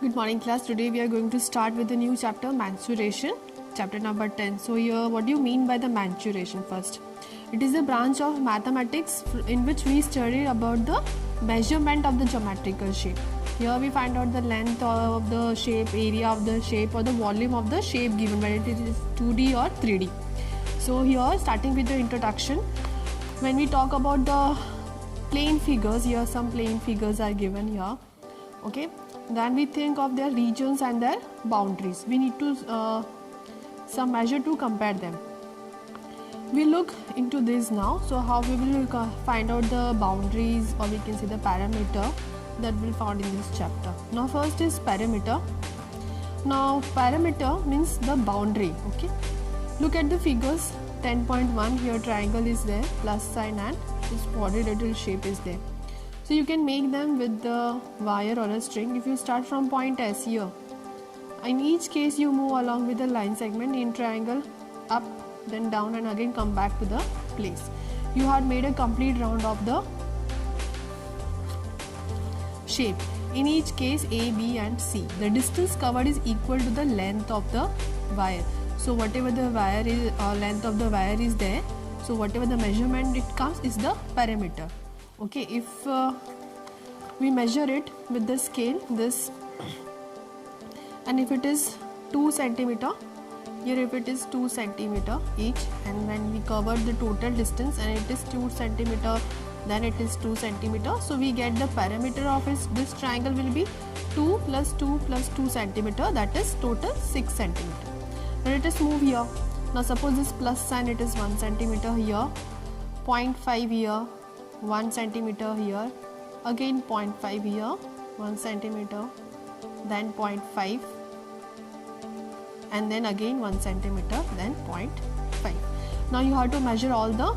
Good morning class. Today we are going to start with the new chapter, mensuration, chapter number 10. So here what do you mean by the mensuration first? It is a branch of mathematics in which we study about the measurement of the geometrical shape. Here we find out the length of the shape, area of the shape or the volume of the shape given whether it is 2D or 3D. So here starting with the introduction, when we talk about the plane figures, here some plane figures are given here. Okay, then we think of their regions and their boundaries. We need to some measure to compare them. We look into this now. So how we will find out the boundaries, or we can say the parameter that we'll found in this chapter. Now first is parameter. Now parameter means the boundary. Okay, look at the figures. 10.1 here triangle is there, plus sign and this quadrilateral shape is there. So you can make them with the wire or a string. If you start from point S here, in each case you move along with the line segment in triangle, up, then down and again come back to the place. You had made a complete round of the shape. In each case A, B and C. The distance covered is equal to the length of the wire. So whatever the wire is, length of the wire is there, so whatever the measurement it comes is the parameter. Okay, if we measure it with the scale, this, and if it is 2 centimeter, here if it is 2 centimeter each, and when we cover the total distance and it is 2 centimeter, then it is 2 centimeter. So we get the parameter of this triangle will be 2 plus 2 plus 2 centimeter, that is total 6 centimeter. Now let us move here. Now suppose this plus sign, it is 1 centimeter here, 0.5 here, 1 centimeter here, again 0.5 here, 1 centimeter, then 0.5, and then again 1 centimeter, then 0.5. Now you have to measure all the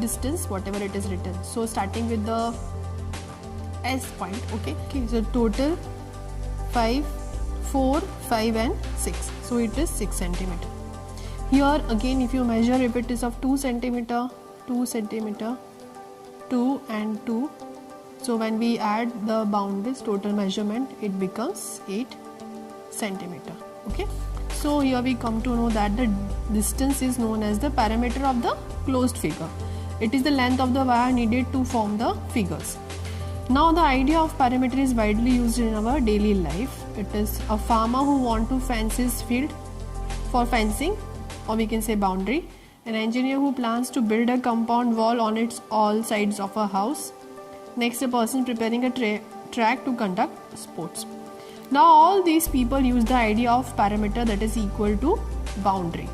distance whatever it is written. So starting with the S point. Okay, so total 5, 4, 5 and 6. So it is 6 centimeter. Here again if you measure, if it is of 2 centimeter, 2 centimeter, 2 and 2, so when we add the boundaries, total measurement, it becomes 8 centimeter. Okay, so here we come to know that the distance is known as the parameter of the closed figure. It is the length of the wire needed to form the figures. Now the idea of parameter is widely used in our daily life. It is a farmer who want to fence his field for fencing, or we can say boundary. An engineer who plans to build a compound wall on its all sides of a house. Next, a person preparing a track to conduct sports. Now all these people use the idea of parameter, that is equal to boundary.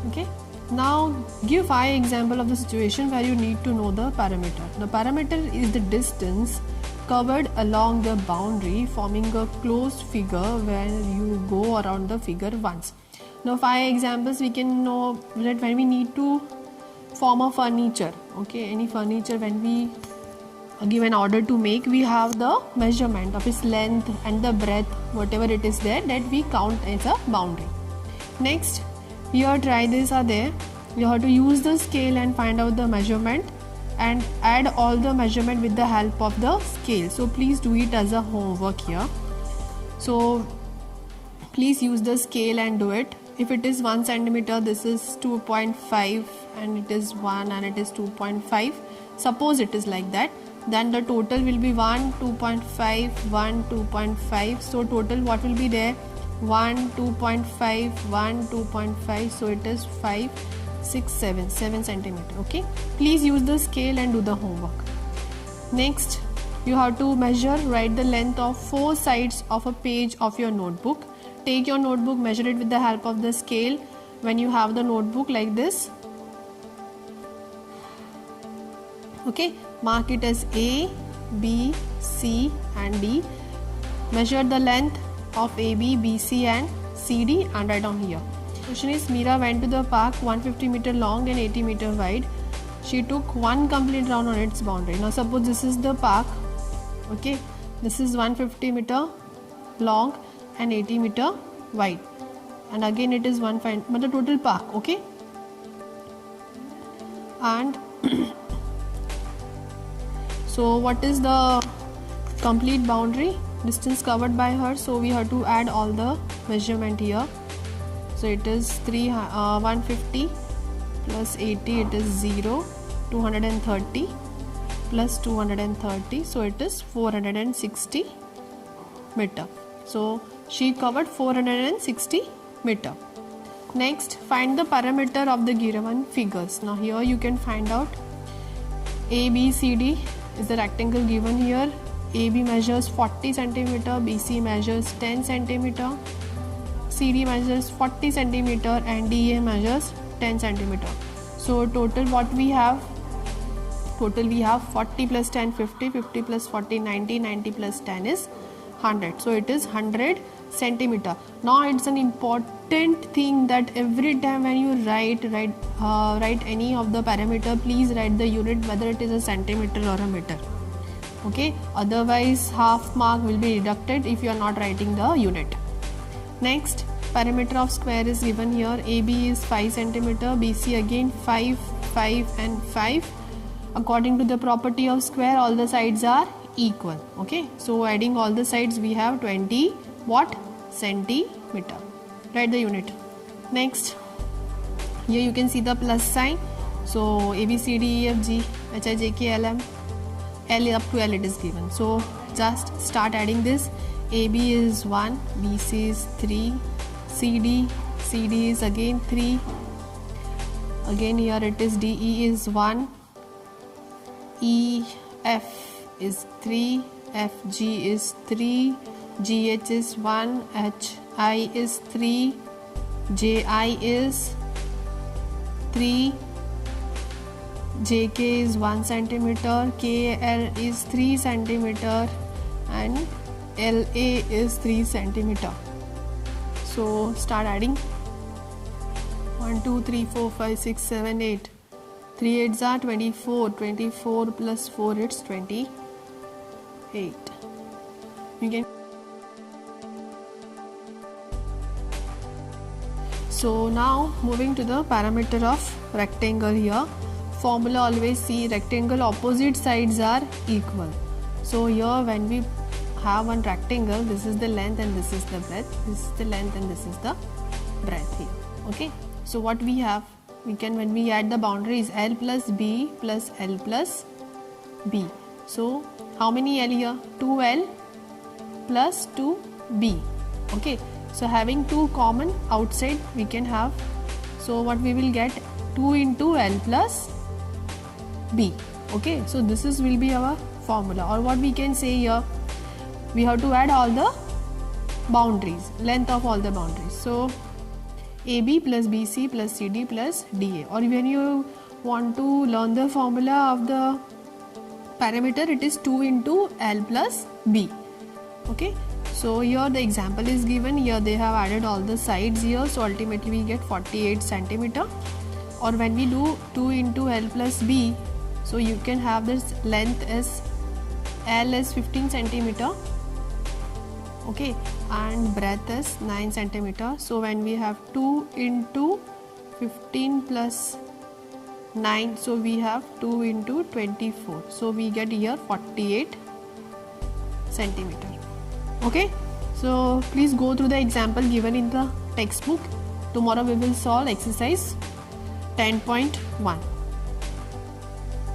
Okay. Now give 5 examples of the situation where you need to know the parameter. The parameter is the distance covered along the boundary, forming a closed figure where you go around the figure once. Now 5 examples we can know that when we need to form a furniture, okay, any furniture, when we give an order to make, we have the measurement of its length and the breadth, whatever it is there, that we count as a boundary. Next, here triangles are there. You have to use the scale and find out the measurement and add all the measurement with the help of the scale. So please do it as a homework here. So please use the scale and do it. If it is 1 centimeter, this is 2.5 and it is 1 and it is 2.5. Suppose it is like that. Then the total will be 1, 2.5, 1, 2.5. So total what will be there? 1, 2.5, 1, 2.5. So it is 5, 6, 7 centimeter. Okay. Please use the scale and do the homework. Next, you have to measure, write the length of 4 sides of a page of your notebook. Take your notebook, measure it with the help of the scale. When you have the notebook like this, okay, mark it as A, B, C and D. Measure the length of AB, BC and CD and write down here. Question is, Meera went to the park 150 meter long and 80 meter wide. She took one complete round on its boundary. Now suppose this is the park. Okay, this is 150 meter long and 80 meter wide, and again it is but the total park. Okay, and so what is the complete boundary? distance covered by her, so we have to add all the measurement here. So it is 150 plus 80, it is 0, 230 plus 230, so it is 460 meter. So she covered 460 meter. Next, find the parameter of the given figures. Now here you can find out ABCD is the rectangle given here. AB measures 40 cm, BC measures 10 cm, CD measures 40 cm and DA measures 10 cm. So total what we have? Total we have 40 plus 10 50, 50 plus 40 90, 90 plus 10 is 100. So it is 100 centimeter. Now it's an important thing that every time when you write any of the parameter, please write the unit whether it is a centimeter or a meter. Okay, otherwise half mark will be deducted if you are not writing the unit. Next, parameter of square is given here. AB is 5 centimeter, BC again 5, 5 and 5. According to the property of square, all the sides are equal. Okay, so adding all the sides we have 20 centimeter. Write the unit. Next, here you can see the plus sign. So A B C D E F G H I J K L M, L up to L it is given. So just start adding this. AB is 1, BC is 3, CD is again 3, again here it is DE is 1, EF is 3, FG is 3, GH is 1, HI is 3, JI is 3, JK is 1 centimeter, KL is 3 centimeter and LA is 3 centimeter. So start adding. 1 2 3 4 5 6 7 8. 3 8s are 24. 24 plus 4 it's 28. You can. So now moving to the parameter of rectangle here. Formula always see rectangle opposite sides are equal. So here when we have one rectangle, this is the length and this is the breadth, this is the length and this is the breadth here. Okay, so what we have, we can, when we add the boundaries, L plus B plus L plus B. So how many L here? 2L plus 2B. Okay, so having 2 common outside we can have, so what we will get, 2 into L plus B. Okay, so this is will be our formula, or what we can say here, we have to add all the boundaries, length of all the boundaries. So AB plus BC plus CD plus DA, or when you want to learn the formula of the parameter, it is 2 into L plus B. Okay, so here the example is given. Here they have added all the sides here, so ultimately we get 48 centimeter. Or when we do 2 into L plus B, so you can have this length as L is 15 centimeter. Okay, and breadth is 9 centimeter. So when we have 2 into 15 plus 9, so we have 2 into 24, so we get here 48 centimeter. Okay, so please go through the example given in the textbook. Tomorrow we will solve exercise 10.1.